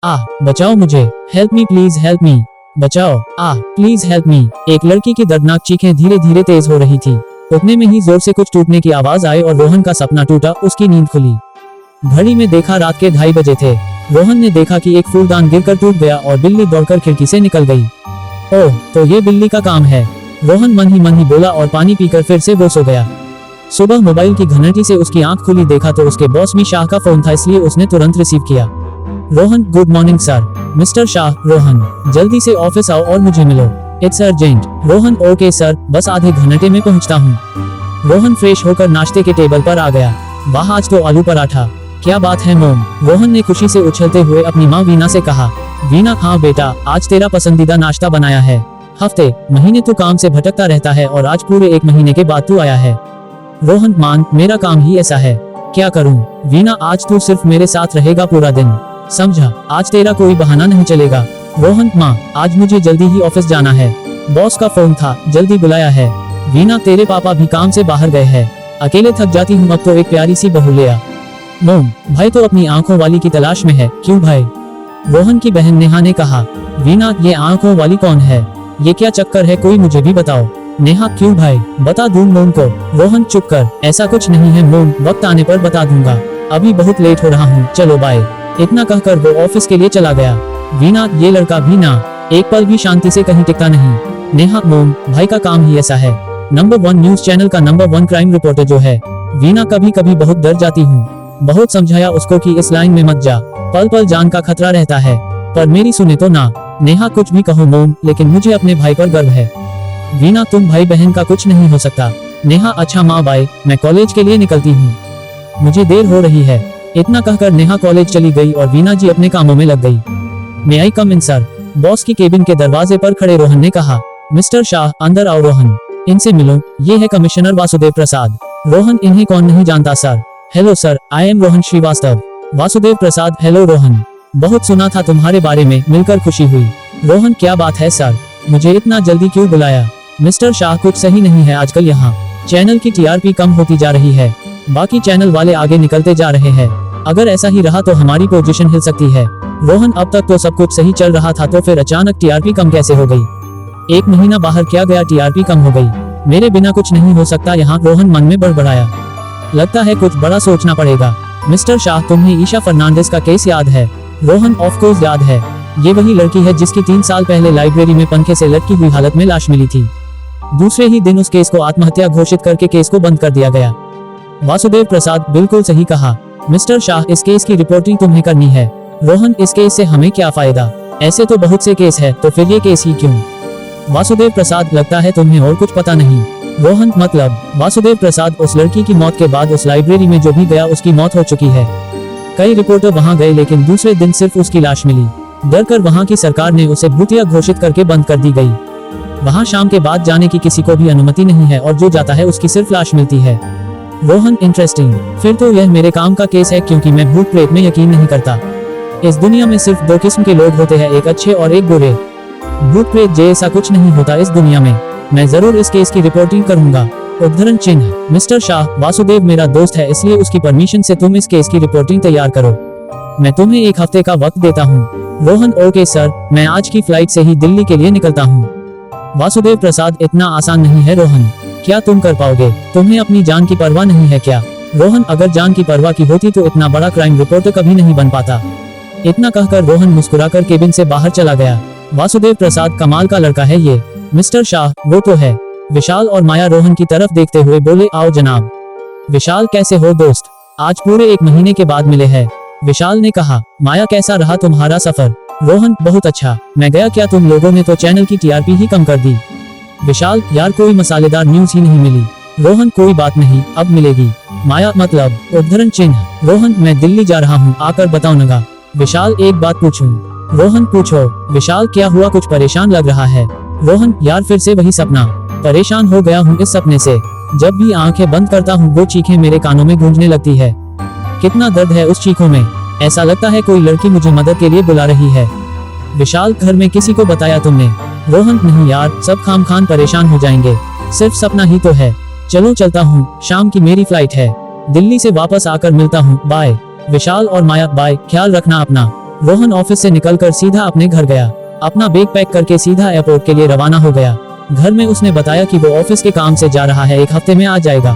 बचाओ मुझे, help me please help me, बचाओ, प्लीज हेल्प मी। एक लड़की की दर्दनाक चीखें धीरे धीरे तेज हो रही थी। उतने में ही जोर से कुछ टूटने की आवाज आई और रोहन का सपना टूटा, उसकी नींद खुली। घड़ी में देखा रात के 2:30 बजे थे। रोहन ने देखा कि एक फूलदान गिरकर टूट गया और बिल्ली दौड़कर खिड़की से निकल गई। ओह, तो ये बिल्ली का काम है, रोहन मन ही बोला और पानी पीकर फिर से वो सो गया। सुबह मोबाइल की घंटी से उसकी आंख खुली, देखा तो उसके बॉस मी शाह का फोन था, इसलिए उसने तुरंत रिसीव किया। Rohan, good morning sir. Mister Shah, Rohan, जल्दी से ऑफिस आओ और मुझे मिलो, it's urgent. Rohan, okay sir, बस आधे घंटे में पहुंचता हूँ। रोहन फ्रेश होकर नाश्ते के टेबल पर आ गया। वाह, आज तो आलू पराठा, क्या बात है मोम, रोहन ने खुशी से उछलते हुए अपनी माँ वीना से कहा। वीना, हाँ बेटा, आज तेरा पसंदीदा नाश्ता बनाया है। हफ्ते महीने तू काम से भटकता रहता है और आज पूरे 1 महीने के बाद तू आया है। रोहन, मान, मेरा काम ही ऐसा है, क्या करूं? वीना, आज तू सिर्फ मेरे साथ रहेगा पूरा दिन, समझा? आज तेरा कोई बहाना नहीं चलेगा। रोहन, माँ, आज मुझे जल्दी ही ऑफिस जाना है, बॉस का फोन था, जल्दी बुलाया है। वीना, तेरे पापा भी काम से बाहर गए हैं, अकेले थक जाती हूँ, अब तो एक प्यारी सी बहू ले आ। मोम, भाई तो अपनी आंखों वाली की तलाश में है, क्यों भाई? रोहन की बहन नेहा ने कहा। वीना, ये आंखों वाली कौन है? ये क्या चक्कर है, कोई मुझे भी बताओ। नेहा, क्यों भाई, बता दूं मोम को? रोहन, चुप कर, ऐसा कुछ नहीं है मोम, वक्त आने पर बता दूंगा, अभी बहुत लेट हो रहा हूँ, चलो बाय। इतना कहकर वो ऑफिस के लिए चला गया। वीना, ये लड़का भी ना एक पल भी शांति से कहीं टिकता नहीं। नेहा, मोम, भाई का काम ही ऐसा है, नंबर 1 न्यूज चैनल का नंबर 1 क्राइम रिपोर्टर जो है। वीना, कभी कभी बहुत डर जाती हूँ, बहुत समझाया उसको कि इस लाइन में मत जा, पल पल जान का खतरा रहता है, पर मेरी सुने तो ना। नेहा, कुछ भी कहो मोम, लेकिन मुझे अपने भाई पर गर्व है। वीना, तुम भाई बहन का कुछ नहीं हो सकता। नेहा, अच्छा माँ, बाय, मैं कॉलेज के लिए निकलती हूँ, मुझे देर हो रही है। इतना कहकर नेहा कॉलेज चली गई और वीना जी अपने कामों में लग गई। मे आई कम इन सर? बॉस की केबिन के दरवाजे पर खड़े रोहन ने कहा। मिस्टर शाह, अंदर आओ रोहन, इनसे मिलो, ये है कमिश्नर वासुदेव प्रसाद। रोहन, इन्हें कौन नहीं जानता sir. Hello sir, I am Rohan Srivastava. Vasudev Prasad, hello Rohan, बहुत सुना था तुम्हारे बारे में, मिलकर खुशी हुई। रोहन, क्या बात है सर, मुझे इतना जल्दी क्यों बुलाया? मिस्टर शाह, कुछ सही नहीं है आजकल, यहाँ चैनल की टीआरपी कम होती जा रही है, बाकी चैनल वाले आगे निकलते जा रहे हैं, अगर ऐसा ही रहा तो हमारी पोजीशन हिल सकती है। रोहन, अब तक तो सब कुछ सही चल रहा था, तो फिर अचानक टीआरपी कम कैसे हो गई? 1 महीना बाहर क्या गया, टीआरपी कम हो गई, मेरे बिना कुछ नहीं हो सकता यहाँ, रोहन मन में बड़बड़ाया। लगता है कुछ बड़ा सोचना पड़ेगा। मिस्टर शाह, तुम्हें ईशा फर्नांडिस का केस याद है? रोहन, ऑफ कोर्स याद है, ये वही लड़की है जिसकी 3 साल पहले लाइब्रेरी में पंखे से लटकी हुई हालत में लाश मिली थी। दूसरे ही दिन उस केस को आत्महत्या घोषित करके केस को बंद कर दिया गया। वासुदेव प्रसाद, बिल्कुल सही कहा। मिस्टर शाह, इस केस की रिपोर्टिंग तुम्हें करनी है। रोहन, इस केस से हमें क्या फायदा, ऐसे तो बहुत से केस है, तो फिर ये केस ही क्यों? वासुदेव प्रसाद, लगता है तुम्हें और कुछ पता नहीं। रोहन, मतलब? वासुदेव प्रसाद, उस लड़की की मौत के बाद उस लाइब्रेरी में जो भी गया उसकी मौत हो चुकी है। कई रिपोर्टर वहां गए लेकिन दूसरे दिन सिर्फ उसकी लाश मिली। डर कर वहां की सरकार ने उसे भूतिया घोषित करके बंद कर दी गई। वहां शाम के बाद जाने की किसी को भी अनुमति नहीं है और जो जाता है उसकी सिर्फ लाश मिलती है। रोहन, इंटरेस्टिंग, फिर तो यह मेरे काम का केस है, क्योंकि मैं भूत प्रेत में यकीन नहीं करता। इस दुनिया में सिर्फ 2 किस्म के लोग होते हैं, एक अच्छे और एक बुरे। भूत प्रेत जैसा कुछ नहीं होता इस दुनिया में। मैं जरूर इस केस की रिपोर्टिंग करूंगा। उद्धरण चिन्ह। मिस्टर शाह, वासुदेव मेरा दोस्त है, इसलिए उसकी परमिशन से तुम इस केस की रिपोर्टिंग तैयार करो। मैं तुम्हें 1 हफ्ते का वक्त देता हूँ। रोहन, ओके सर, मैं आज की फ्लाइट से ही दिल्ली के लिए निकलता हूँ। वासुदेव प्रसाद, इतना आसान नहीं है रोहन, क्या तुम कर पाओगे? तुम्हें अपनी जान की परवाह नहीं है क्या? रोहन, अगर जान की परवाह की होती तो इतना बड़ा क्राइम रिपोर्टर कभी नहीं बन पाता। इतना कहकर रोहन मुस्कुराकर केबिन से बाहर चला गया। वासुदेव प्रसाद, कमाल का लड़का है ये। मिस्टर शाह, वो तो है। विशाल और माया रोहन की तरफ देखते हुए बोले, आओ जनाब। विशाल, कैसे हो दोस्त? आज पूरे 1 महीने के बाद मिले हैं। विशाल ने कहा। माया, कैसा रहा तुम्हारा सफर? रोहन, बहुत अच्छा। मैं गया क्या, तुम लोगों ने तो चैनल की टीआरपी ही कम कर दी। विशाल, यार कोई मसालेदार न्यूज ही नहीं मिली। रोहन, कोई बात नहीं, अब मिलेगी। माया, मतलब? उद्धरण चिन्ह। रोहन, मैं दिल्ली जा रहा हूँ, आकर बताओ नगा। विशाल, एक बात पूछूं? रोहन, पूछो। विशाल, क्या हुआ, कुछ परेशान लग रहा है? रोहन, यार फिर से वही सपना, परेशान हो गया हूँ इस सपने से। जब भी आंखें बंद करता हूँ वो चीखें मेरे कानों में गूंजने लगती है। कितना दर्द है उस चीखों में, ऐसा लगता है कोई लड़की मुझे मदद के लिए बुला रही है। विशाल, घर में किसी को बताया तुमने? रोहन, नहीं यार, सब खामखान परेशान हो जाएंगे, सिर्फ सपना ही तो है। चलो चलता हूँ, शाम की मेरी फ्लाइट है, दिल्ली से वापस आकर मिलता हूँ, बाय। विशाल और माया, बाय, ख्याल रखना अपना। रोहन ऑफिस से निकलकर सीधा अपने घर गया। अपना बैग पैक करके सीधा एयरपोर्ट के लिए रवाना हो गया। घर में उसने बताया कि वो ऑफिस के काम से जा रहा है, 1 हफ्ते में आ जाएगा।